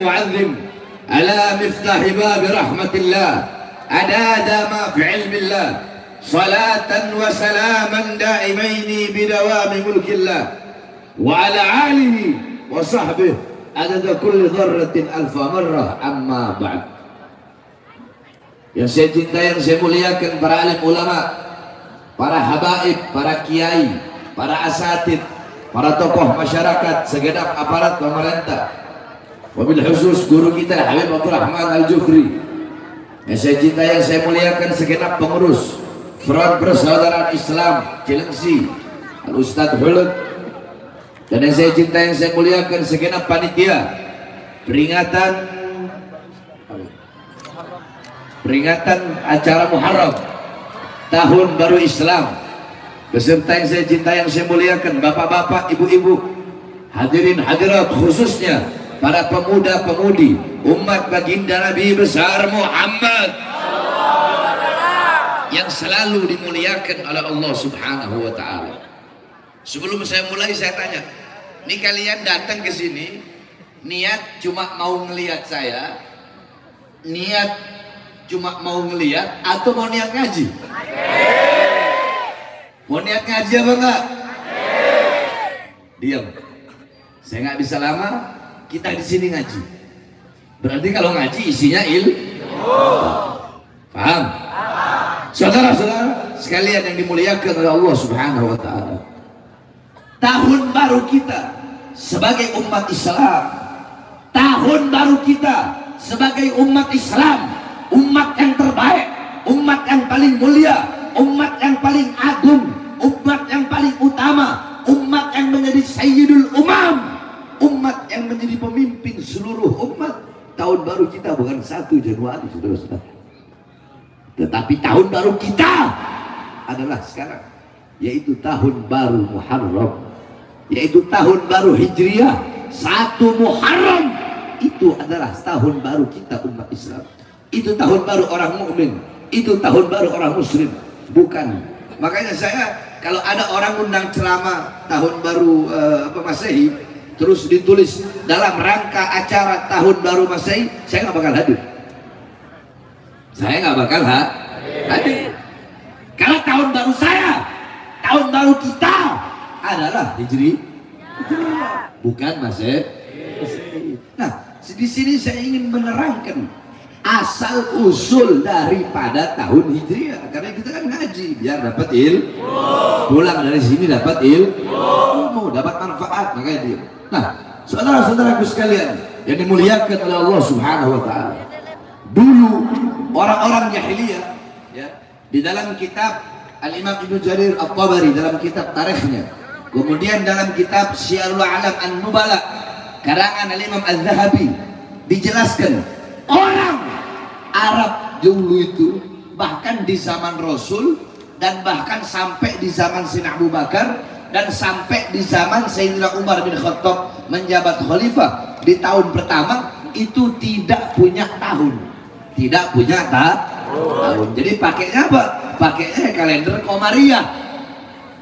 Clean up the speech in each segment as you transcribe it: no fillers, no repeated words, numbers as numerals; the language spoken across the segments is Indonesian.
معذم على مفتاح باب رحمة الله أداد ما في علم الله صلاة وسلاما دائمين بدوام ملك الله وعلى آله وصحبه عدد كل ذرة ألف مرة أما بعد. Yang saya cintai, yang saya muliakan para alim ulama, para habaib, para kiai, para asatid, para tokoh masyarakat, segenap aparat pemerintah, wabil khusus guru kita Habib Abdul Rahman Al-Jufri. Yang saya cintai, yang saya muliakan segenap pengurus Front Persaudaraan Islam Cilengsi Al-Ustadz Hulud. Dan yang saya cintai, yang saya muliakan segenap panitia peringatan acara Muharram Tahun Baru Islam, beserta yang saya cintai, yang saya muliakan bapak-bapak, ibu-ibu, hadirin hadirat, khususnya para pemuda-pemudi umat baginda Nabi besar Muhammad yang selalu dimuliakan oleh Allah Subhanahu wa Ta'ala. Sebelum saya mulai, saya tanya, ini kalian datang ke sini niat cuma mau ngelihat saya, niat cuma mau ngelihat, atau mau niat ngaji? Mau niat ngaji apa enggak? Diam, saya nggak bisa lama. Kita di sini ngaji, berarti kalau ngaji isinya paham? Saudara-saudara sekalian yang dimuliakan oleh Allah Subhanahu wa Ta'ala, tahun baru kita sebagai umat Islam, tahun baru kita sebagai umat Islam, umat yang terbaik, umat yang paling mulia, umat yang paling agung, umat yang paling utama, umat yang menjadi sayyidul umam, umat yang menjadi pemimpin seluruh umat. Tahun baru kita bukan 1 Januari, saudara-saudara, tetapi tahun baru kita adalah sekarang, yaitu tahun baru Muharram, yaitu tahun baru Hijriah 1 Muharram. Itu adalah tahun baru kita umat Islam. Itu tahun baru orang mukmin, itu tahun baru orang muslim, bukan. Makanya saya kalau ada orang undang ceramah tahun baru Masehi, terus ditulis dalam rangka acara tahun baru Masehi, saya nggak bakal hadir. Saya nggak bakal hadir. Karena tahun baru saya, tahun baru kita adalah Hijri, bukan Masehi. Nah, di sini saya ingin menerangkan asal usul daripada tahun Hijriah, karena kita kan ngaji biar dapat ilmu, pulang dari sini dapat ilmu, dapat manfaat, makanya dia. Nah, saudara-saudaraku sekalian yang dimuliakan oleh Allah Subhanahu wa Ta'ala, dulu orang-orang jahiliyah, ya, di dalam kitab Al-Imam Ibnu Jarir At-Tabari dalam kitab tarikhnya, kemudian dalam kitab Syiarul Alam An-Nubala karangan Al-Imam Az-Zahabi, dijelaskan orang Arab dulu itu, bahkan di zaman Rasul, dan bahkan sampai di zaman Sayyidina Abu Bakar, dan sampai di zaman Sayyidina Umar bin Khattab menjabat khalifah, di tahun pertama itu tidak punya tahun, tidak punya tahun. Jadi pakainya apa? Pakainya kalender Komariah.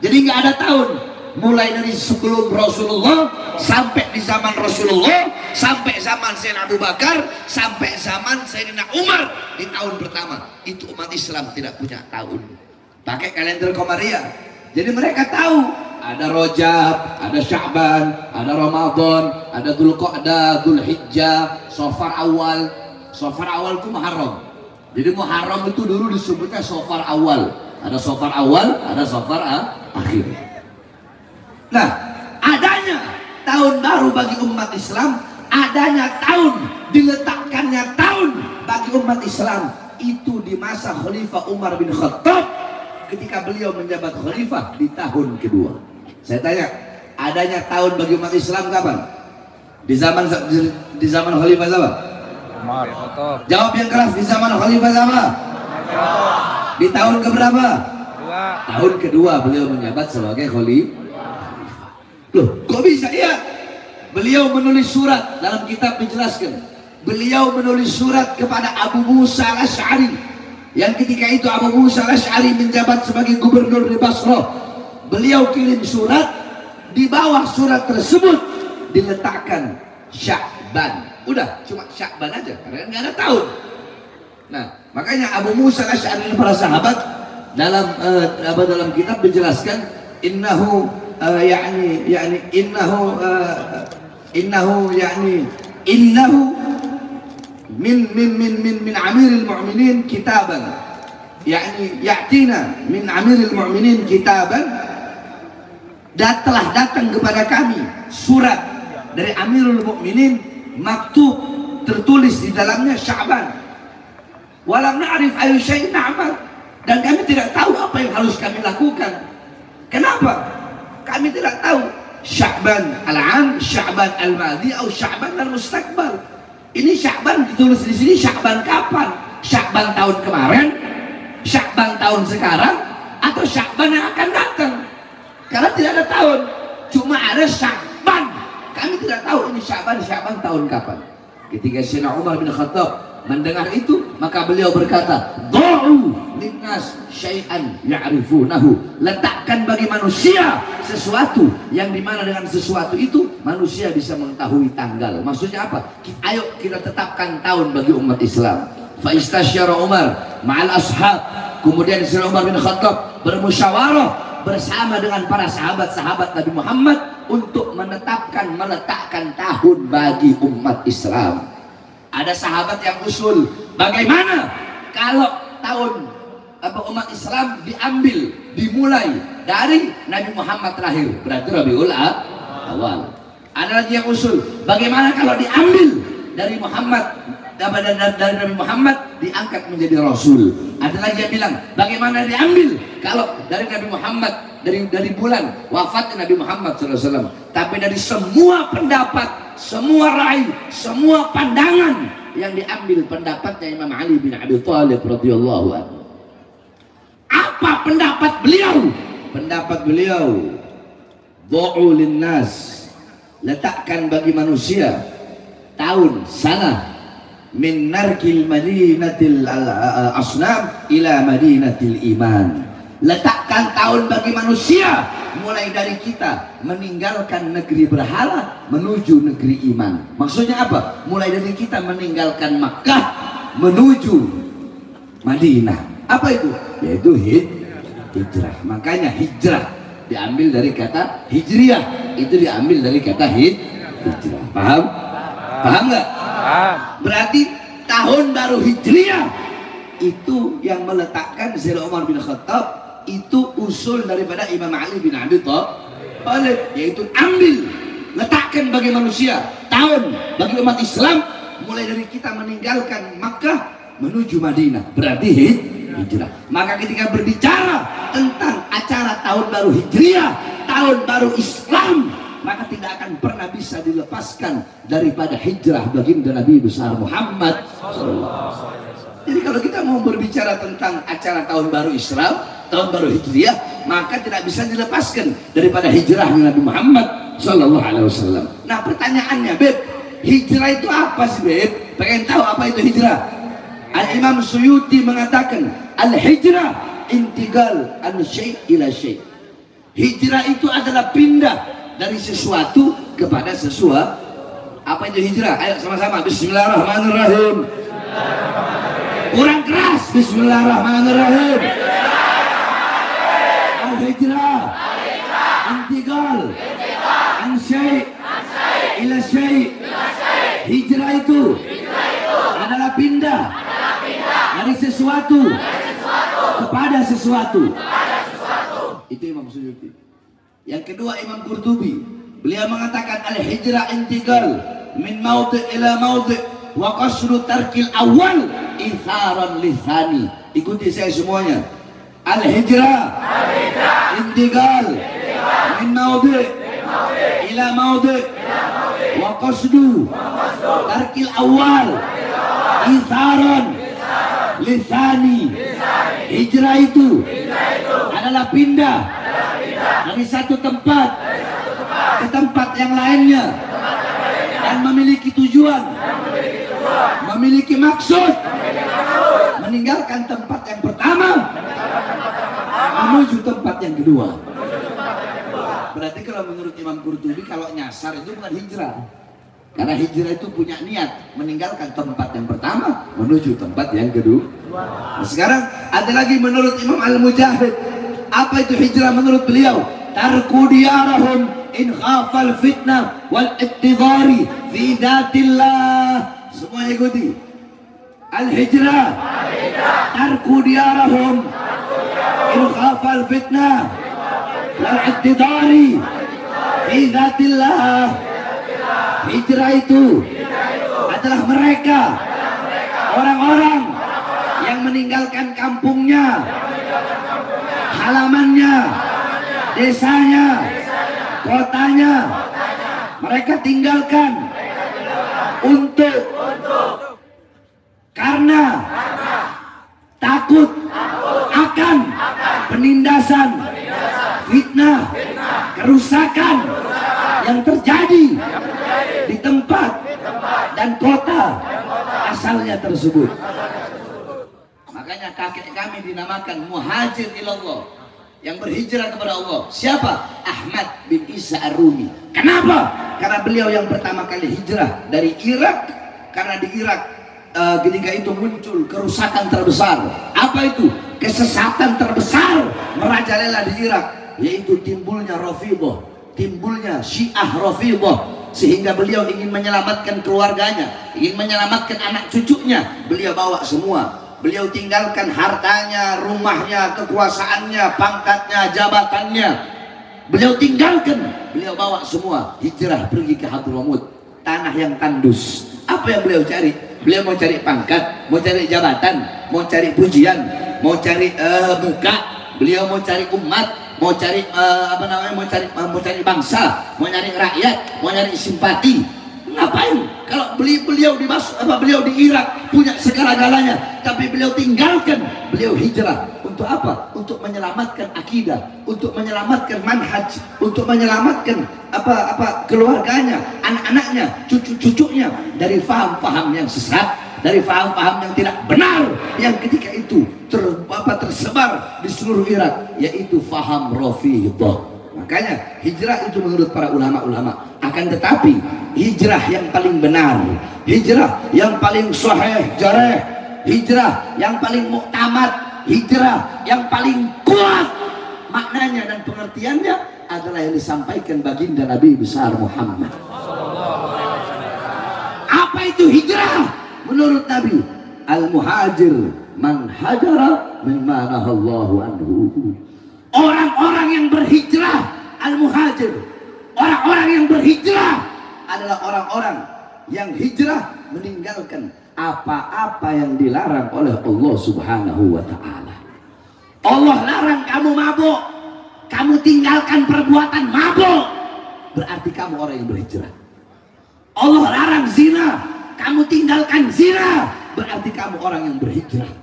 Jadi nggak ada tahun. Mulai dari sebelum Rasulullah sampai di zaman Rasulullah, sampai zaman Sayyidina Abu Bakar, sampai zaman Sayyidina Umar, di tahun pertama itu umat Islam tidak punya tahun, pakai kalender Komariah. Jadi mereka tahu ada Rajab, ada Sya'ban, ada Ramadan, ada Dzulqa'dah, Dzulhijjah, Safar Awal. Safar Awal itu Muharram. Jadi Muharram itu dulu disebutnya Safar Awal. Ada Safar Awal, ada Safar Akhir. Nah, adanya tahun baru bagi umat Islam, adanya tahun, diletakkannya tahun bagi umat Islam itu di masa Khalifah Umar bin Khattab, ketika beliau menjabat khalifah di tahun kedua. Saya tanya, adanya tahun bagi umat Islam kapan? Di zaman Khalifah siapa? Umar Khattab. Jawab yang keras, di zaman Khalifah siapa? Di tahun keberapa? Tahun kedua beliau menjabat sebagai khalifah. Loh, kok bisa? Ya, beliau menulis surat, dalam kitab dijelaskan, beliau menulis surat kepada Abu Musa Al-Asy'ari, yang ketika itu Abu Musa Al-Asy'ari menjabat sebagai gubernur di Basrah. Beliau kirim surat, di bawah surat tersebut diletakkan Sya'ban Sya'ban. Udah, cuma Sya'ban aja karena nggak ada tahun. Nah, makanya Abu Musa Al-Asy'ari dan para sahabat dalam kitab menjelaskan innahu min amiril mu'minin kitaban, ya'tina min amiril mu'minin kitaban, dan telah datang kepada kami surat dari Amirul Mukminin, maktub tertulis di dalamnya Sya'ban. Walam na'rif ayu syai'in na'mal, dan kami tidak tahu apa yang harus kami lakukan. Kenapa? Kami tidak tahu Sya'ban al-'am, Sya'ban al-madi, atau Sya'ban al-mustaqbal. Ini Sya'ban ditulis di sini Sya'ban kapan? Sya'ban tahun kemarin, Sya'ban tahun sekarang, atau Sya'ban yang akan datang? Karena tidak ada tahun, cuma ada Sya'ban. Kami tidak tahu ini Sya'ban tahun kapan. Ketika Sayyidina Umar bin Khattab mendengar itu, maka beliau berkata, "Dha'u linnas syai'an ya'rifunahu." Letakkan bagi manusia sesuatu yang dimana dengan sesuatu itu manusia bisa mengetahui tanggal. Maksudnya apa? Ayo kita tetapkan tahun bagi umat Islam. Fa istasyara Umar ma'al ashab. Kemudian Sayyidina Umar bin Khattab bermusyawarah bersama dengan para sahabat-sahabat Nabi Muhammad untuk meletakkan tahun bagi umat Islam. Ada sahabat yang usul, bagaimana kalau tahun umat Islam dimulai dari Nabi Muhammad lahir, berarti Rabiul Awal. Ada lagi yang usul, bagaimana kalau diambil dari Nabi Muhammad diangkat menjadi Rasul. Ada lagi yang bilang, bagaimana diambil kalau dari Nabi Muhammad, dari bulan wafatnya Nabi Muhammad SAW. Tapi dari semua pendapat, semua rai, semua pandangan, yang diambil pendapatnya Imam Ali bin Abi Thalib radhiyallahu anhu. Apa pendapat beliau? Pendapat beliau, du'u linnas, letakkan bagi manusia tahun sana min narkil madinatil asnam ila madinatil iman. Letakkan tahun bagi manusia mulai dari kita meninggalkan negeri berhala menuju negeri iman. Maksudnya apa? Mulai dari kita meninggalkan Makkah menuju Madinah. Apa itu? Yaitu hijrah. Makanya hijrah diambil dari kata hijriyah, itu diambil dari kata hijrah. Paham? Paham nggak? Berarti tahun baru hijriyah itu yang meletakkan Sayyidina Umar bin Khattab, itu usul daripada Imam Ali bin Abi Thalib, yaitu ambil, letakkan bagi manusia tahun bagi umat Islam mulai dari kita meninggalkan Makkah menuju Madinah, berarti hijrah. Maka ketika berbicara tentang acara tahun baru hijriah, tahun baru Islam, maka tidak akan pernah bisa dilepaskan daripada hijrah baginda Nabi besar Muhammad SAW. Jadi kalau kita mau berbicara tentang acara tahun baru Islam, tahun baru hijriah, maka tidak bisa dilepaskan daripada hijrahnya Nabi Muhammad SAW. Nah pertanyaannya, Beb, hijrah itu apa sih, Beb? Pengen tahu apa itu hijrah? Al-Imam Suyuti mengatakan, al-hijrah intiqal an syai' ila syai'. Hijrah itu adalah pindah dari sesuatu kepada sesuatu. Apa itu hijrah? Ayo sama-sama, bismillahirrahmanirrahim. Kurang keras, bismillahirrahmanirrahim. Al-hijrah intiqal an syai' ila syai'. Hijrah itu adalah pindah dari sesuatu kepada sesuatu. Itu Imam Suyuti. Yang kedua Imam Qurtubi, beliau mengatakan al-hijrah intiqal min maudhi' ila maudhi' wa qasru tarkil awal itharan lisani. Ikuti saya semuanya. Al-hijrah intiqal min maudhi' ila maudhi' wa qasdu tarkil awal itharan lisani. Hijrah itu adalah pindah dari satu tempat ke tempat yang lainnya dan memiliki tujuan, memiliki maksud, meninggalkan tempat yang pertama menuju tempat yang kedua. Berarti kalau menurut Imam Qurtubi, kalau nyasar itu bukan hijrah. Karena hijrah itu punya niat meninggalkan tempat yang pertama menuju tempat yang kedua. Nah, sekarang ada lagi menurut Imam Al-Mujahid. Apa itu hijrah menurut beliau? Tarku diyarahum in khafal fitnah wal ittidari fi dhatillah. Semua ikuti. Al-hijrah. Tarku diyarahum in khafal fitnah wal ittidari fi dhatillah. Hijrah itu adalah mereka orang-orang yang meninggalkan kampungnya, halamannya, desanya, kotanya. Mereka tinggalkan untuk karena takut akan penindasan, fitnah, kerusakan yang terjadi di tempat dan kota asalnya tersebut. Makanya kakek kami dinamakan muhajir ilallah, yang berhijrah kepada Allah. Siapa? Ahmad bin Isa Ar-Rumi. Kenapa? Karena beliau yang pertama kali hijrah dari Irak. Karena di Irak ketika itu muncul kerusakan terbesar. Apa itu? Kesesatan terbesar merajalela di Irak, yaitu timbulnya Rafidhah, timbulnya Syiah Rafidhah. Sehingga beliau ingin menyelamatkan keluarganya, ingin menyelamatkan anak cucunya. Beliau bawa semua. Beliau tinggalkan hartanya, rumahnya, kekuasaannya, pangkatnya, jabatannya. Beliau tinggalkan, beliau bawa semua. Hijrah pergi ke Hadramut, tanah yang tandus. Apa yang beliau cari? Beliau mau cari pangkat, mau cari jabatan, mau cari pujian, mau cari muka. Beliau mau cari umat, mau cari mau cari bangsa, mau nyari rakyat, mau nyari simpati. Ngapain? Kalau beliau di Irak punya segala-galanya, tapi beliau tinggalkan, beliau hijrah untuk apa? Untuk menyelamatkan akidah, untuk menyelamatkan manhaj, untuk menyelamatkan keluarganya, anak-anaknya, cucu-cucunya dari faham-faham yang sesat, dari faham-faham yang tidak benar yang ketika itu tersebar di seluruh Irak, yaitu faham Rafidhah. Makanya hijrah itu menurut para ulama-ulama. Akan tetapi hijrah yang paling benar, hijrah yang paling sahih jareh, hijrah yang paling muktamad, hijrah yang paling kuat maknanya dan pengertiannya adalah yang disampaikan baginda Nabi besar Muhammad. Apa itu hijrah menurut Nabi? Al-muhajir man hajara mimma nahallahu anhu. Orang-orang yang berhijrah, al-muhajir, orang-orang yang berhijrah adalah orang-orang yang hijrah meninggalkan apa-apa yang dilarang oleh Allah Subhanahu wa ta'ala. Allah larang kamu mabuk, kamu tinggalkan perbuatan mabuk, berarti kamu orang yang berhijrah. Allah larang zina, kamu tinggalkan zina, berarti kamu orang yang berhijrah.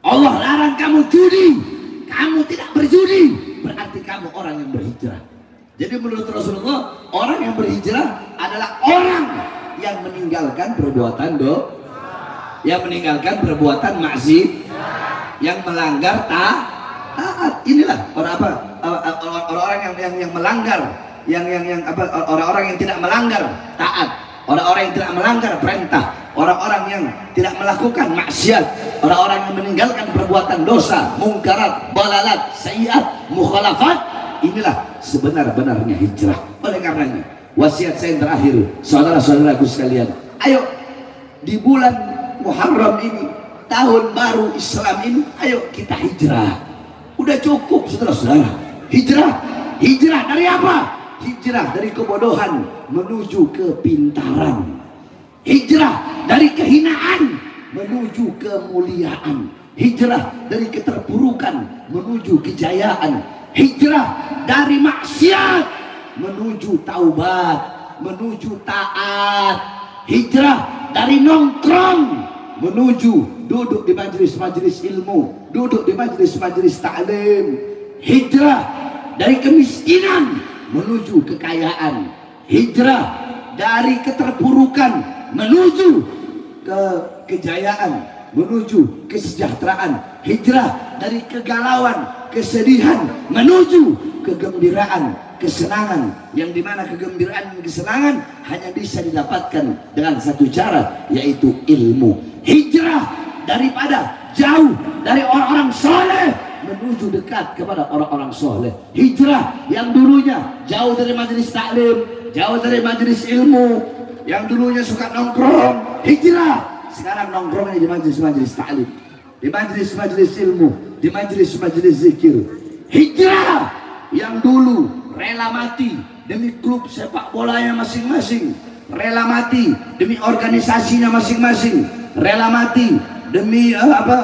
Allah larang kamu judi, kamu tidak berjudi, berarti kamu orang yang berhijrah. Jadi menurut Rasulullah, orang yang berhijrah adalah orang yang meninggalkan perbuatan dosa, yang meninggalkan perbuatan maksiat, yang melanggar taat. Inilah orang-orang yang melanggar, orang-orang yang tidak melanggar taat, orang-orang yang tidak melanggar perintah, orang-orang yang tidak melakukan maksiat, orang-orang yang meninggalkan perbuatan dosa, mungkarat, balalat, sayyiat, mukhalafat. Inilah sebenar-benarnya hijrah. Oleh karenanya, wasiat saya yang terakhir, saudara-saudaraku sekalian, ayo di bulan Muharram ini, tahun baru Islam ini, ayo kita hijrah. Udah cukup saudara-saudara. Hijrah dari apa? Hijrah dari kebodohan menuju kepintaran. Hijrah dari kehinaan menuju kemuliaan. Hijrah dari keterpurukan menuju kejayaan. Hijrah dari maksiat menuju taubat, menuju taat. Hijrah dari nongkrong menuju duduk di majelis-majelis ilmu, duduk di majelis-majelis ta'lim. Hijrah dari kemiskinan menuju kekayaan. Hijrah dari keterpurukan menuju ke kejayaan, menuju kesejahteraan. Hijrah dari kegalauan, kesedihan menuju kegembiraan. kesenangan, yang dimana kegembiraan dan kesenangan hanya bisa didapatkan dengan satu cara, yaitu ilmu. Hijrah daripada jauh dari orang-orang soleh menuju dekat kepada orang-orang soleh. Hijrah yang dulunya jauh dari majelis taklim, jauh dari majelis ilmu, yang dulunya suka nongkrong, hijrah sekarang nongkrongnya di majelis-majelis taklim, di majelis-majelis ilmu, di majelis-majelis zikir. Hijrah yang dulu rela mati demi klub sepak bolanya masing-masing, rela mati demi organisasinya masing-masing, rela mati demi apa?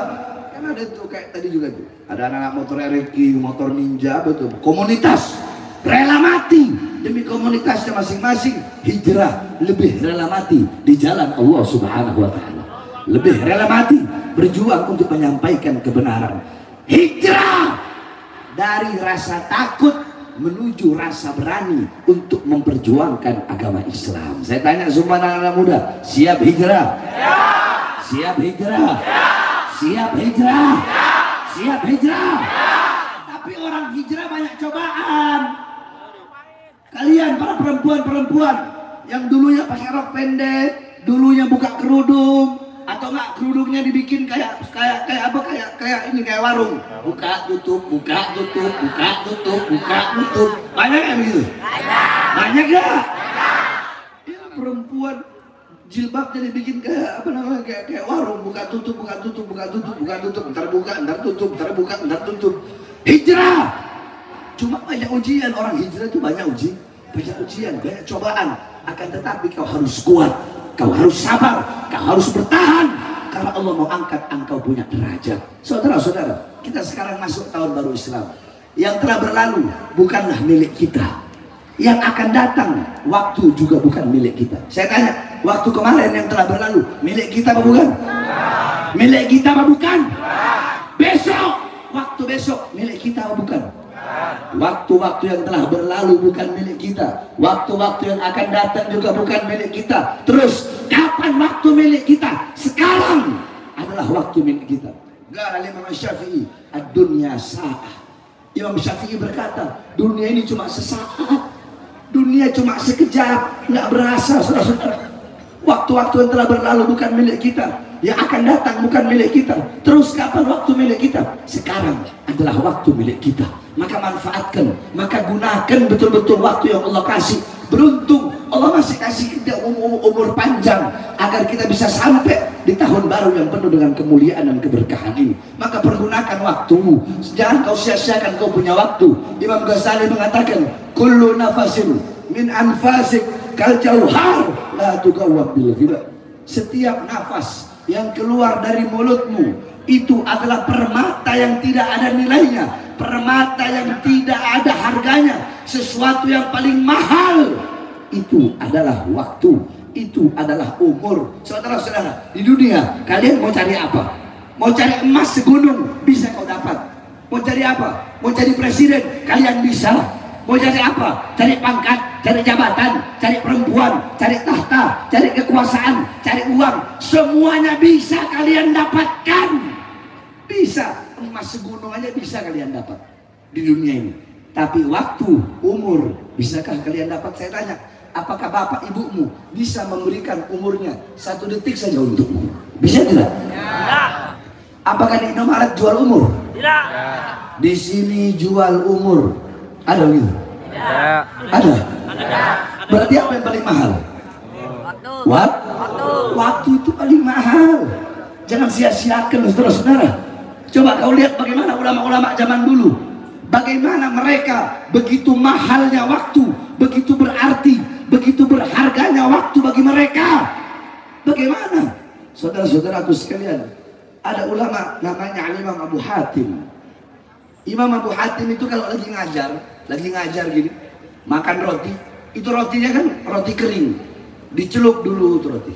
Kan ada tuh kayak tadi juga tuh, ada anak-anak motor RQ, motor ninja, betul, komunitas, rela mati demi komunitasnya masing-masing. Hijrah lebih rela mati di jalan Allah Subhanahu wa Ta'ala, lebih rela mati berjuang untuk menyampaikan kebenaran. Hijrah dari rasa takut menuju rasa berani untuk memperjuangkan agama Islam. Saya tanya semua anak-anak muda, siap hijrah? Ya. Siap hijrah? Ya. Siap hijrah? Ya. Siap hijrah? Ya. Tapi orang hijrah banyak cobaan. Kalian para perempuan-perempuan yang dulunya pakai rok pendek, dulunya buka kerudung, atau enggak kerudungnya dibikin kayak ini kayak warung, buka tutup, buka tutup, buka tutup, buka tutup. Banyak kayak begitu? Banyak ya? Ya, perempuan jilbabnya dibikin kayak apa namanya, kayak warung, buka tutup, buka tutup, buka tutup, buka tutup, ntar buka, ntar tutup, ntar buka, ntar tutup. Hijrah cuma banyak ujian. Orang hijrah itu banyak ujian, banyak cobaan. Akan tetapi kau harus kuat, kau harus sabar, kau harus bertahan, karena Allah mau angkat engkau punya derajat. Saudara-saudara, kita sekarang masuk tahun baru Islam. Yang telah berlalu bukanlah milik kita, yang akan datang waktu juga bukan milik kita. Saya tanya, waktu kemarin yang telah berlalu milik kita apa bukan? Milik kita apa bukan? Besok, waktu besok milik kita apa bukan? Waktu-waktu yang telah berlalu bukan milik kita, waktu-waktu yang akan datang juga bukan milik kita. Terus kapan waktu milik kita? Sekarang adalah waktu milik kita. Qala Imam Syafi'i, ad-dunya sa'ah. Imam Syafi'i berkata, dunia ini cuma sesaat, dunia cuma sekejap, nggak berasa, saudara-saudara. Waktu-waktu yang telah berlalu bukan milik kita, yang akan datang bukan milik kita. Terus kapan waktu milik kita? Sekarang adalah waktu milik kita. Maka manfaatkan, maka gunakan betul-betul waktu yang Allah kasih. Beruntung Allah masih kasih kita umur panjang agar kita bisa sampai di tahun baru yang penuh dengan kemuliaan dan keberkahan ini. Maka pergunakan waktumu, jangan kau sia-siakan kau punya waktu. Imam Ghazali mengatakan, kullu nafasin min anfasik kal jauhar la tugawwab bil ghibah. Setiap nafas yang keluar dari mulutmu itu adalah permata yang tidak ada nilainya, permata yang tidak ada harganya. Sesuatu yang paling mahal itu adalah waktu, itu adalah umur. Saudara-saudara, di dunia kalian mau cari apa? Mau cari emas segunung bisa kau dapat. Mau cari apa? Mau cari presiden kalian bisa. Mau cari apa? Cari pangkat, cari jabatan, cari perempuan, cari tahta, cari kekuasaan, cari uang. Semuanya bisa kalian dapatkan. Bisa, emas segunung aja bisa kalian dapat di dunia ini. Tapi waktu, umur, bisakah kalian dapat? Saya tanya, apakah bapak ibumu bisa memberikan umurnya 1 detik saja untukmu? Bisa tidak? Ya. Apakah di Indomaret jual umur? Tidak. Di sini jual umur. Ada begitu? Ya. Ada? Ada. Berarti apa yang paling mahal? Waktu. Waktu itu paling mahal. Jangan sia-siakan, saudara-saudara. Coba kau lihat bagaimana ulama-ulama zaman dulu. Bagaimana mereka begitu mahalnya waktu, begitu berarti, begitu berharganya waktu bagi mereka. Bagaimana? Saudara-saudaraku sekalian, ada ulama namanya Imam Abu Hatim. Imam Abu Hatim itu kalau lagi ngajar gini, makan roti, itu rotinya kan roti kering, dicelup dulu itu roti,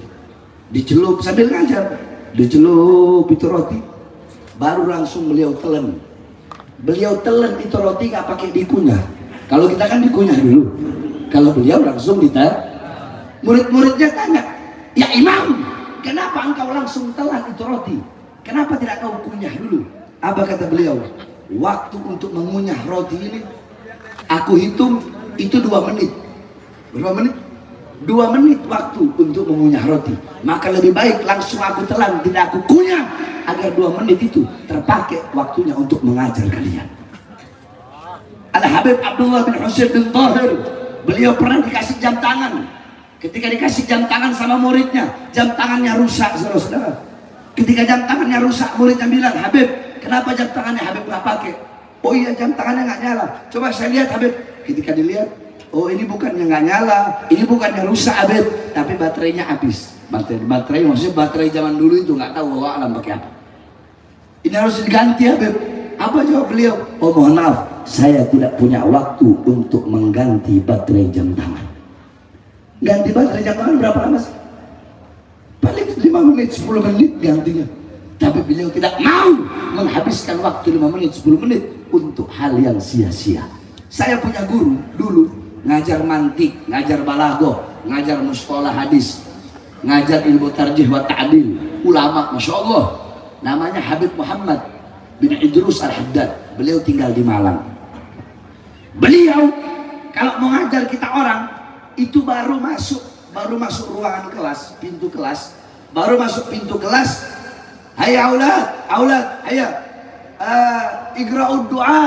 dicelup sambil ngajar, dicelup itu roti, baru langsung beliau telan. Beliau telan itu roti nggak pakai dikunyah. Kalau kita kan dikunyah dulu, kalau beliau langsung ditelan. Murid-muridnya tanya, ya Imam, kenapa engkau langsung telan itu roti? Kenapa tidak kau kunyah dulu? Apa kata beliau? Waktu untuk mengunyah roti ini aku hitung itu 2 menit. Berapa menit? 2 menit waktu untuk mengunyah roti. Maka lebih baik langsung aku telan, tidak aku kunyah, agar 2 menit itu terpakai waktunya untuk mengajar kalian. Al-Habib Abdullah bin Husain bin Tahir, beliau pernah dikasih jam tangan. Ketika dikasih jam tangan sama muridnya, jam tangannya rusak, saudara-saudara. Ketika jam tangannya rusak, muridnya bilang, Habib, kenapa jam tangannya Habib nggak pakai? Oh iya, jam tangannya nggak nyala. Coba saya lihat, Habib. Ketika dilihat, oh ini bukannya nggak nyala, ini bukannya rusak, Habib, tapi baterainya habis. Baterai maksudnya baterai zaman dulu itu nggak tahu Allah alam pakai apa. Ini harus diganti, Habib. Apa jawab beliau? Oh mohon maaf, saya tidak punya waktu untuk mengganti baterai jam tangan. Ganti baterai jam tangan berapa lama sih? Paling 5 menit, 10 menit gantinya. Tapi beliau tidak mau menghabiskan waktu 5 menit, 10 menit untuk hal yang sia-sia. Saya punya guru dulu, ngajar mantik, ngajar balaghah, ngajar mustalah hadis, ngajar ilmu tarjih wa ta'dil, ulama, Masya Allah. Namanya Habib Muhammad bin Idrus Al-Haddad. Beliau tinggal di Malang. Beliau kalau mengajar kita orang itu baru masuk ruangan kelas, pintu kelas, baru masuk pintu kelas, hayya aulad, hayya igra'ud du'a,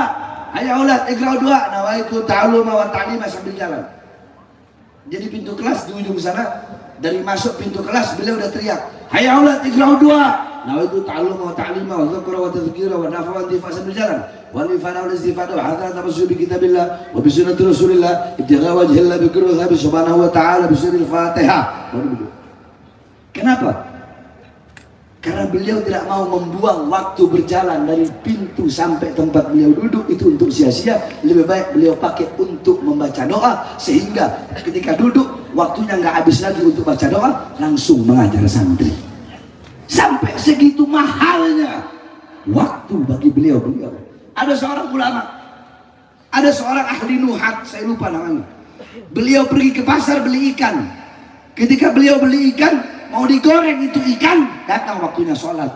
hayya aulad igra'ud du'a, nawaitu ta'alluma wa ta'lima, sambil jalan. Jadi pintu kelas di ujung sana, dari masuk pintu kelas beliau udah teriak, hayya aulad igra'ud du'a, nawaitu ta'alluma wa ta'lima wa dzikra wa tadhkira wa nafa wa intifa, sambil jalan. Wal ifana wal istifada wa hadza tabassul bi kitabillah wa bi sunnati rasulillah ibtigha wajhillah bi kulli rabbi subhanahu wa ta'ala bi suril Fatihah. Kenapa? Karena beliau tidak mau membuang waktu berjalan dari pintu sampai tempat beliau duduk itu untuk sia-sia. Lebih baik beliau pakai untuk membaca doa, sehingga ketika duduk waktunya nggak habis lagi untuk baca doa, langsung mengajar santri. Sampai segitu mahalnya waktu bagi beliau. Ada seorang ulama, ada seorang ahli nuhat, saya lupa namanya. Beliau pergi ke pasar beli ikan. Ketika beliau beli ikan, mau digoreng itu ikan, datang waktunya sholat.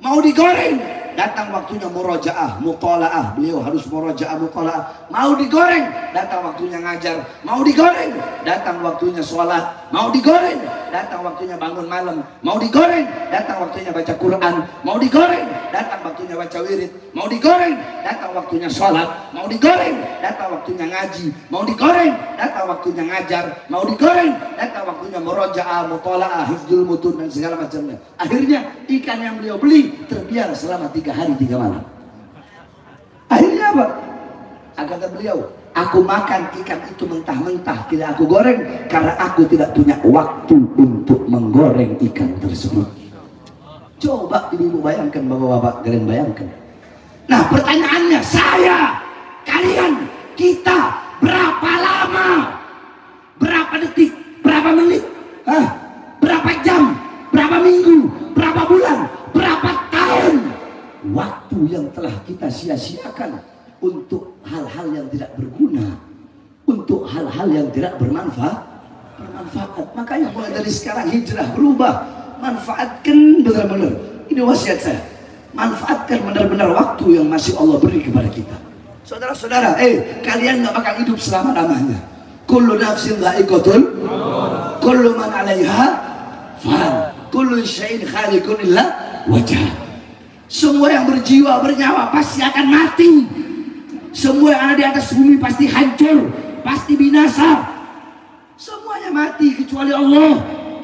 Mau digoreng, datang waktunya murojaah, mutola'ah. Beliau harus murojaah, mutola'ah. Mau digoreng, datang waktunya ngajar. Mau digoreng, datang waktunya sholat. Mau digoreng, datang waktunya bangun malam. Mau digoreng, datang waktunya baca Quran. Mau digoreng, datang waktunya baca wirid. Mau digoreng, datang waktunya sholat. Mau digoreng, datang waktunya ngaji. Mau digoreng, datang waktunya ngajar. Mau digoreng, datang waktunya murojaah, mutola'ah, hifdzul mutun, dan segala macamnya. Akhirnya ikan yang beliau beli terbiar selama 3 hari 3 malam. Akhirnya apa? Kata beliau, aku makan ikan itu mentah-mentah, tidak aku goreng, karena aku tidak punya waktu untuk menggoreng ikan tersebut. Coba ibu bayangkan, bapak-bapak, kalian bayangkan. Nah pertanyaannya, saya, kalian, kita berapa lama, berapa detik, berapa menit, berapa jam, berapa minggu, berapa bulan, berapa tahun waktu yang telah kita sia-siakan untuk hal-hal yang tidak berguna, untuk hal-hal yang tidak bermanfaat. Makanya mulai dari sekarang hijrah, berubah, manfaatkan benar-benar. Ini wasiat saya, manfaatkan benar-benar waktu yang masih Allah beri kepada kita. Saudara-saudara, kalian nggak bakal hidup selama-lamanya. Kullu nafsin dha'iqatul, kullu man 'alaiha fan, kullu syai'in khaliqun illa wajhah. Semua yang berjiwa, bernyawa pasti akan mati. Semua yang ada di atas bumi pasti hancur, pasti binasa. Semuanya mati kecuali Allah.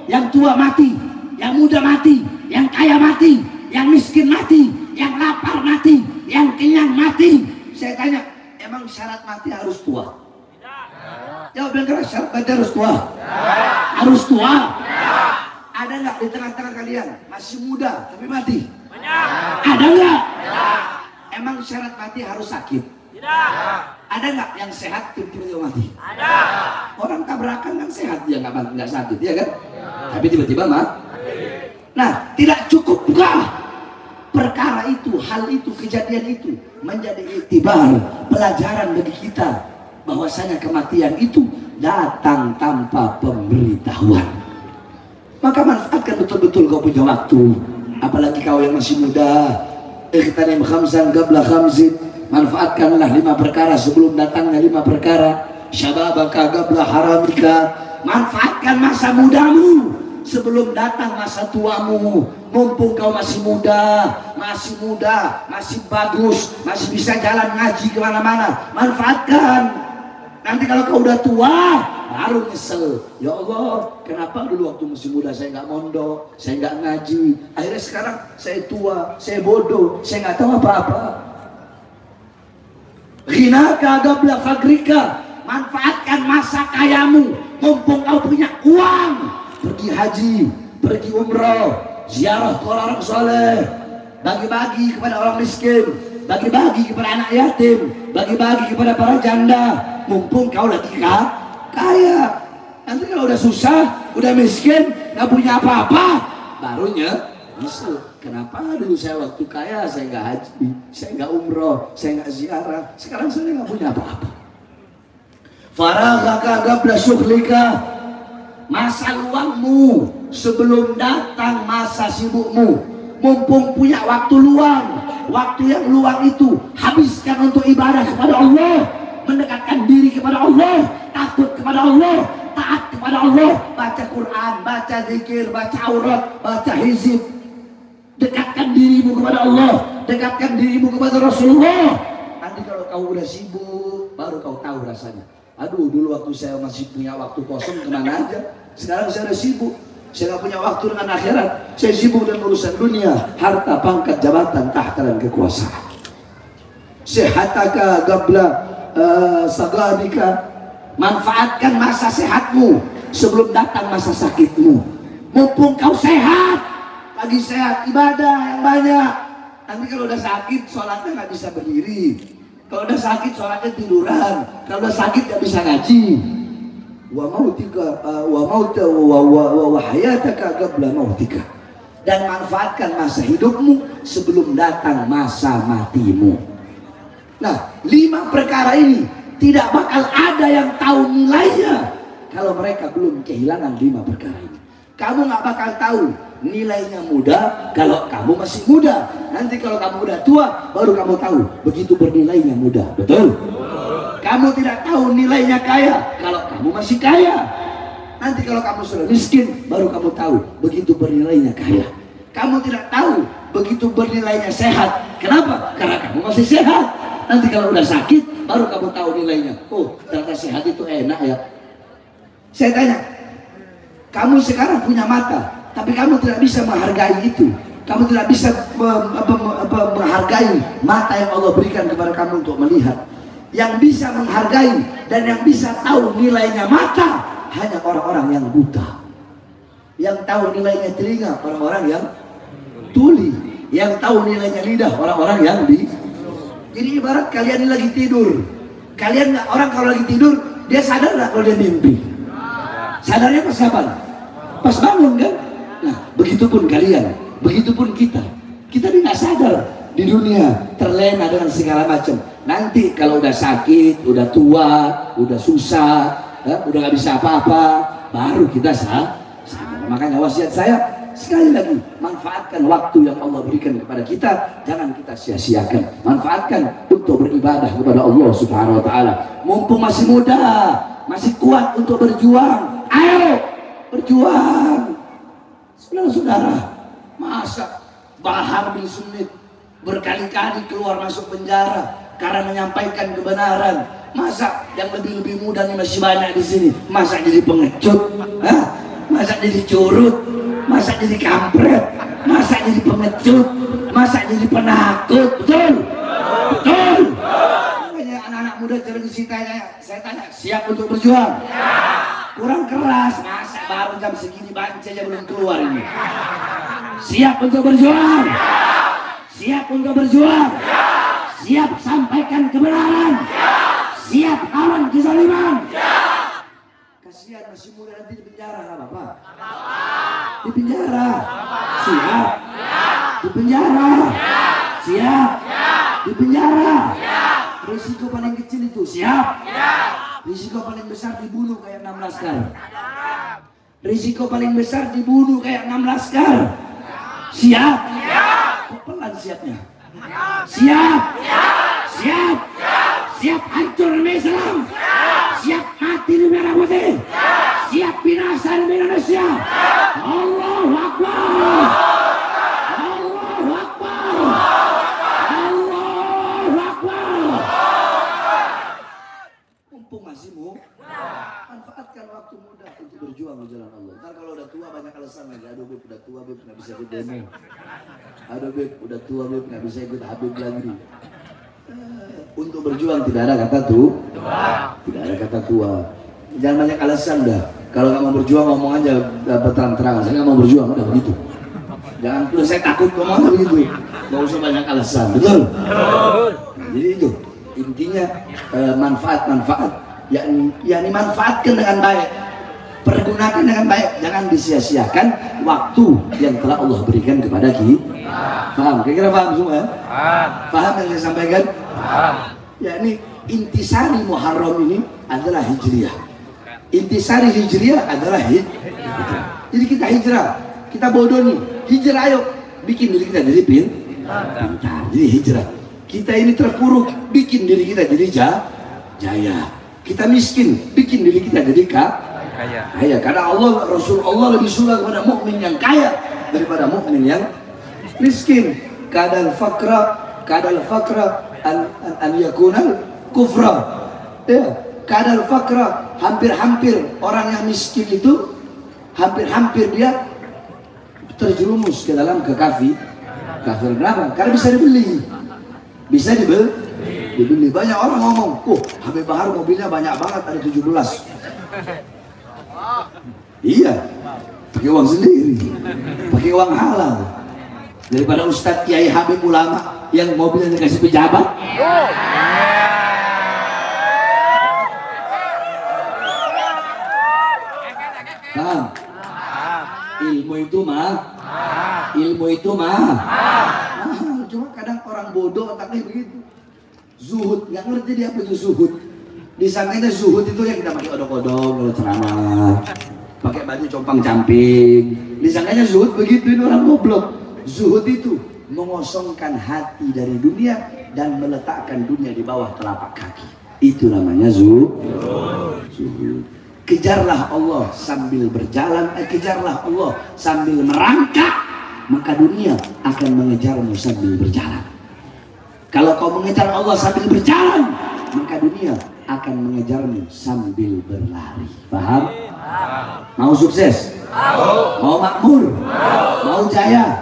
Yang tua mati, yang muda mati, yang kaya mati, yang miskin mati, yang lapar mati, yang kenyang mati. Saya tanya, emang syarat mati harus tua? Jawab yang keras, syarat mati harus tua? Harus tua? Ada nggak di tengah-tengah kalian masih muda tapi mati? Ada nggak? Emang syarat mati harus sakit? Ada nggak yang sehat tiba-tiba mati? Ada. Orang tabrakan kan sehat, dia nggak sakit, ya kan? Tapi tiba-tiba mati. Nah, tidak cukupkah perkara itu, hal itu, kejadian itu menjadi iktibar, pelajaran bagi kita bahwasanya kematian itu datang tanpa pemberitahuan? Maka manfaatkan betul-betul kau punya waktu. Apalagi kau yang masih muda, ikhtanim khamsan qabla khamsin, manfaatkanlah 5 perkara sebelum datangnya 5 perkara. syababaka qabla haramika. Manfaatkan masa mudamu sebelum datang masa tuamu. Mumpung kau masih muda, masih bagus, masih bisa jalan ngaji kemana-mana, manfaatkan. Nanti kalau kau udah tua, baru nyesel. Ya Allah, kenapa dulu waktu masih muda saya nggak mondok, saya nggak ngaji. Akhirnya sekarang saya tua, saya bodoh, saya nggak tahu apa-apa. Ghinaka qabla fagrika. Manfaatkan masa kayamu. Mumpung kau punya uang, pergi haji, pergi umroh, ziarah ke orang soleh, bagi-bagi kepada orang miskin, bagi-bagi kepada anak yatim, bagi-bagi kepada para janda. Mumpung kau lagi kaya. Nanti kalau udah susah, udah miskin, nggak punya apa-apa, barunya nyesel. Kenapa dulu saya waktu kaya saya nggak haji, saya nggak umroh, saya nggak ziarah. Sekarang saya nggak punya apa-apa. Faraghaka qabla syughlika. Masa luangmu sebelum datang masa sibukmu. Mumpung punya waktu luang, waktu yang luang itu habiskan untuk ibadah kepada Allah, mendekatkan diri kepada Allah, takut kepada Allah, taat kepada Allah, baca Quran, baca zikir, baca aurat, baca hizib. Dekatkan dirimu kepada Allah, dekatkan dirimu kepada Rasulullah. Nanti kalau kau udah sibuk, baru kau tahu rasanya. Aduh, dulu waktu saya masih punya waktu kosong kemana aja. Sekarang saya udah sibuk. Saya gak punya waktu dengan akhirat. Saya sibuk dengan urusan dunia, harta, pangkat, jabatan, tahta dan kekuasaan. Sehataka qabla sagadika. Manfaatkan masa sehatmu sebelum datang masa sakitmu. Mumpung kau sehat, lagi sehat, ibadah yang banyak. Nanti kalau udah sakit, sholatnya gak bisa berdiri. Kalau udah sakit, sholatnya tiduran. Kalau udah sakit gak bisa ngaji. Wa mautika wa hayataka qabla mautika. Dan manfaatkan masa hidupmu sebelum datang masa matimu. Nah, 5 perkara ini tidak bakal ada yang tahu nilainya kalau mereka belum kehilangan 5 perkara ini. Kamu nggak bakal tahu nilainya muda kalau kamu masih muda. Nanti kalau kamu udah tua, baru kamu tahu begitu bernilainya muda. Betul? Kamu tidak tahu nilainya kaya kalau kamu masih kaya. Nanti kalau kamu sudah miskin, baru kamu tahu begitu bernilainya kaya. Kamu tidak tahu begitu bernilainya sehat. Kenapa? Karena kamu masih sehat. Nanti kalau udah sakit, baru kamu tahu nilainya. Oh, ternyata sehat itu enak ya. Saya tanya, kamu sekarang punya mata, tapi kamu tidak bisa menghargai itu. Kamu tidak bisa menghargai mata yang Allah berikan kepada kamu untuk melihat. Yang bisa menghargai dan yang bisa tahu nilainya mata hanya orang-orang yang buta. Yang tahu nilainya telinga orang-orang yang tuli. Yang tahu nilainya lidah orang-orang yang Jadi ibarat kalian ini lagi tidur. Kalian nggak, orang kalau lagi tidur dia sadar nggak kalau dia mimpi? Sadarnya pas kapan? Pas bangun kan? Nah, begitupun kalian, begitupun kita. Kita ini nggak sadar di dunia, terlena dengan segala macam. Nanti kalau udah sakit, udah tua, udah susah, udah nggak bisa apa-apa, baru kita sadar. Makanya wasiat saya sekali lagi, manfaatkan waktu yang Allah berikan kepada kita, jangan kita sia-siakan. Manfaatkan untuk beribadah kepada Allah Subhanahu wa taala. Mumpung masih muda, masih kuat untuk berjuang. Ayo berjuang. Saudara-saudara, masa Bahar bin Smith berkali-kali keluar masuk penjara karena menyampaikan kebenaran. Masa yang lebih muda nih masih banyak di sini. Masa jadi pengecut? Masa jadi curut? Masa jadi kampret? Masa jadi pengecut? Masa jadi penakut? Betul? Betul? Makanya anak-anak muda televisi saya tanya, siap untuk berjuang? Kurang keras, masa baru jam segini banca aja belum keluar ini. Siap untuk berjuang? Siap untuk berjuang? Siap sampaikan kebenaran? Siap lawan kezaliman? Kasihan masih muda nanti di penjara, nggak apa-apa. Di penjara. Siap. Di penjara. Siap. Di penjara. Risiko paling kecil itu siap. Risiko paling besar dibunuh kayak 6 laskar. Risiko paling besar dibunuh kayak 6 laskar. Siap. Pelan siapnya. Siap. Siap. Siap hancur Islam. Siap mati di merah putih. Siap binasa di Indonesia. Allahu Akbar. Allahu Akbar. Allahu Akbar. Mumpung masih manfaatkan waktu muda untuk berjuang di jalan Allah. Ntar kalau udah tua banyak alasan lagi. Aduh Beb, udah tua Beb, nggak bisa ikut demo. Aduh Beb, udah tua Beb, nggak bisa ikut Habib lagi. Untuk berjuang tidak ada kata tua. Tidak ada kata tua. Jangan banyak alasan dah. Kalau nggak mau berjuang ngomong aja terang-terangan. Saya nggak mau berjuang, udah begitu. Jangan tuh saya takut ngomong aja begitu. Nggak usah banyak alasan, betul? Nah, jadi itu intinya manfaat-manfaat. Yakni manfaatkan dengan baik. Pergunakan dengan baik. Jangan disia-siakan waktu yang telah Allah berikan kepada kita. Paham? Kira-kira paham semua ya? Paham yang saya sampaikan? Ya ini intisari Muharram ini adalah hijriah. Intisari hijriah adalah hijrah. Jadi kita hijrah, kita bodoh nih. Hijrah ayo, bikin diri kita jadi pintar. Jadi hijrah. Kita ini terpuruk, bikin diri kita jadi jaya. Kita miskin, bikin diri kita jadi kaya. Karena Allah, Rasulullah lebih suka kepada mukmin yang kaya daripada mukmin yang miskin. Kadal fakra an yakunal kufra. Ya, kadal fakra, hampir-hampir orang yang miskin itu hampir-hampir dia terjerumus ke dalam kafir. Kenapa? Karena bisa dibeli. Bisa dibeli. Banyak orang ngomong, Habib Bahar mobilnya banyak banget, ada 17. Iya, pakai uang sendiri, pakai uang halal. Daripada Ustadz Kiai Habib ulama yang mobilnya dikasih pejabat. Paham? Ilmu itu mahal. Cuma kadang orang bodoh otaknya begitu. Zuhud, nggak ngerti dia apa itu zuhud. Disangkanya zuhud itu yang kita pakai odong-odong kalau ceramah, pakai baju compang-camping. Disangkanya zuhud begitu, ini orang goblok. Zuhud itu mengosongkan hati dari dunia dan meletakkan dunia di bawah telapak kaki. Itu namanya zuhud. Kejarlah Allah sambil berjalan, kejarlah Allah sambil merangkak, maka dunia akan mengejarmu sambil berjalan. Kalau kau mengejar Allah sambil berjalan, maka dunia akan mengejarmu sambil berlari. Paham? Mau sukses? Mau makmur? Mau jaya?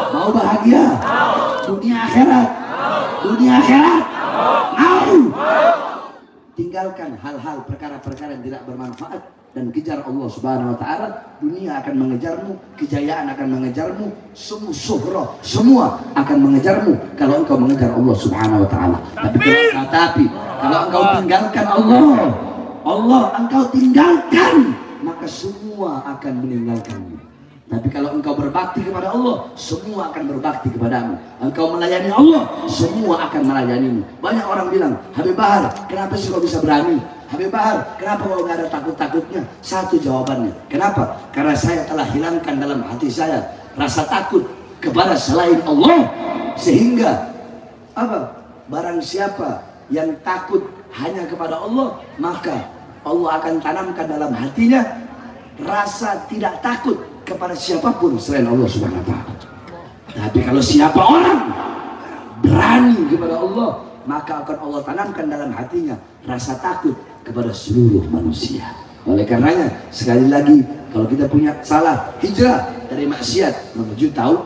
Mau bahagia? Dunia akhirat? Mau? Tinggalkan hal-hal perkara-perkara yang tidak bermanfaat dan kejar Allah Subhanahu wa taala. Dunia akan mengejarmu, kejayaan akan mengejarmu, semua akan mengejarmu kalau engkau mengejar Allah Subhanahu wa taala. Tapi kalau engkau tinggalkan Allah engkau tinggalkan, maka semua akan meninggalkanmu. Tapi kalau engkau berbakti kepada Allah, semua akan berbakti kepadamu. Engkau melayani Allah, semua akan melayanimu. Banyak orang bilang, Habib Bahar, kenapa sih kau bisa berani? Habib Bahar, kenapa kau nggak ada takut-takutnya? Satu jawabannya, kenapa? Karena saya telah hilangkan dalam hati saya rasa takut kepada selain Allah. Sehingga barang siapa yang takut hanya kepada Allah, maka Allah akan tanamkan dalam hatinya rasa tidak takut kepada siapapun selain Allah Subhanahu wa taala. Tapi kalau siapa orang berani kepada Allah, maka akan Allah tanamkan dalam hatinya rasa takut kepada seluruh manusia. Oleh karenanya, sekali lagi, kalau kita punya salah, hijrah dari maksiat menuju taubat.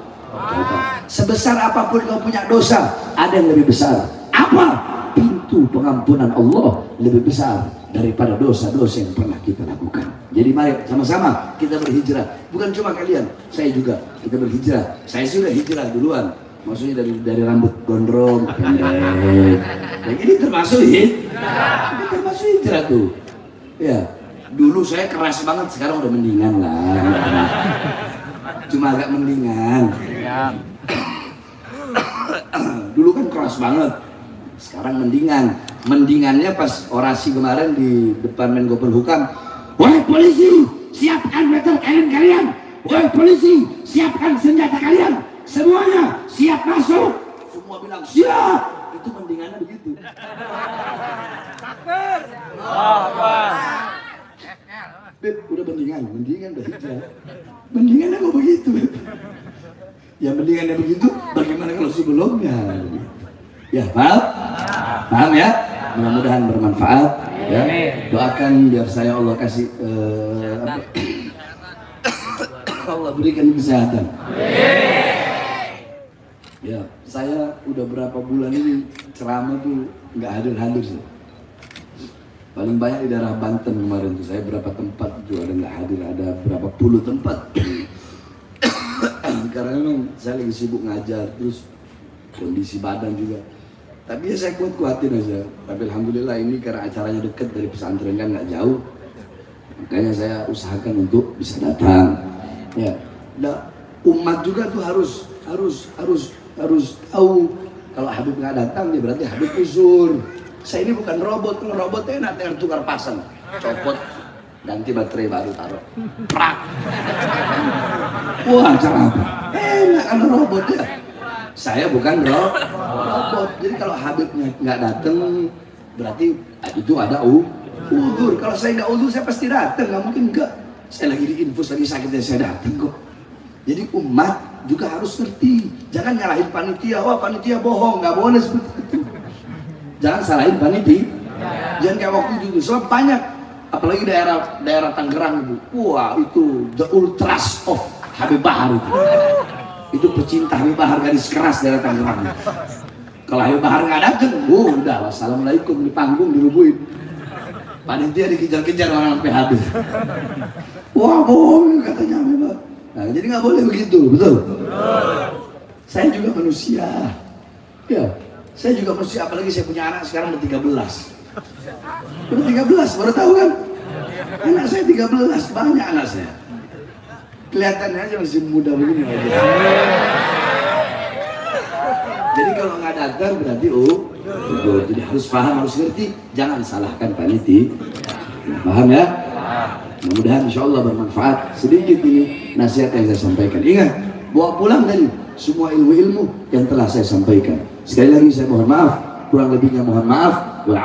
Sebesar apapun kau punya dosa, ada yang lebih besar. Apa? Pintu pengampunan Allah lebih besar daripada dosa-dosa yang pernah kita lakukan. Jadi mari sama-sama kita berhijrah. Bukan cuma kalian, saya juga. Kita berhijrah. Saya sudah hijrah duluan. Maksudnya dari rambut gondrong pendek. Yang ini termasuk hijrah tuh. Ya, dulu saya keras banget, sekarang udah mendingan lah. Cuma agak mendingan. Dulu kan keras banget. Sekarang mendingan. Mendingannya pas orasi kemarin di depan Menko Polhukam. Wahai polisi, siapkan meter kain kalian. Wahai polisi, siapkan senjata kalian. Semuanya siap masuk. Semua bilang siap. Itu mendingannya begitu. Beb, udah mendingan udah hijrah. Mendingannya kok begitu, Beb? Ya mendingannya begitu, bagaimana kalau sebelumnya? Ya, paham ya? Mudah-mudahan bermanfaat. Ya, doakan biar saya Allah kasih Allah berikan kesehatan. Ya, saya udah berapa bulan ini ceramah tuh nggak hadir sih. Paling banyak di daerah Banten kemarin tuh, saya berapa tempat tuh ada nggak hadir, ada berapa puluh tempat. Karena memang saya lagi sibuk ngajar, terus kondisi badan juga. Tapi ya saya kuatin aja. Tapi alhamdulillah ini karena acaranya dekat dari pesantren kan nggak jauh, makanya saya usahakan untuk bisa datang. Ya, nah, umat juga tuh harus tahu kalau Habib nggak datang ya berarti Habib uzur. Saya ini bukan robot, kalau robot enak tinggal tukar pasang, copot, ganti baterai baru taruh, prak. Wah, cara apa? Enak kalau robot ya. Saya bukan robot, jadi kalau Habibnya nggak datang berarti itu ada uzur. Kalau saya nggak uzur saya pasti datang, nggak mungkin enggak. Saya lagi diinfus lagi sakitnya saya datang kok. Jadi umat juga harus ngerti, jangan nyalahin panitia. Wah panitia bohong, nggak boleh seperti itu. Jangan salahin panitia, jangan kayak waktu itu. Soalnya banyak, apalagi daerah Tangerang itu. Wah itu the ultras of Habib Bahar itu pecinta Habib Bahar, gadis keras daerah Tangerang. Kalau Habib Bahar nggak datang, udah wassalamualaikum, di panggung dirubuhin. Panitia dikejar-kejar orang sampai habis. Wah bohong katanya Habib Bahar. Nah, jadi nggak boleh begitu, betul? Saya juga manusia. Ya, saya juga manusia, apalagi saya punya anak sekarang udah 13. Udah 13, baru tahu kan? Anak saya 13, banyak anak saya. Kelihatannya aja masih muda begini aja. Jadi kalau nggak datang berarti jadi harus paham, harus ngerti, jangan salahkan panitia. Paham ya? Mudah-mudahan insya Allah bermanfaat. Sedikit ini nasihat yang saya sampaikan. Ingat, bawa pulang dari semua ilmu-ilmu yang telah saya sampaikan. Sekali lagi saya mohon maaf, kurang lebihnya mohon maaf. Wal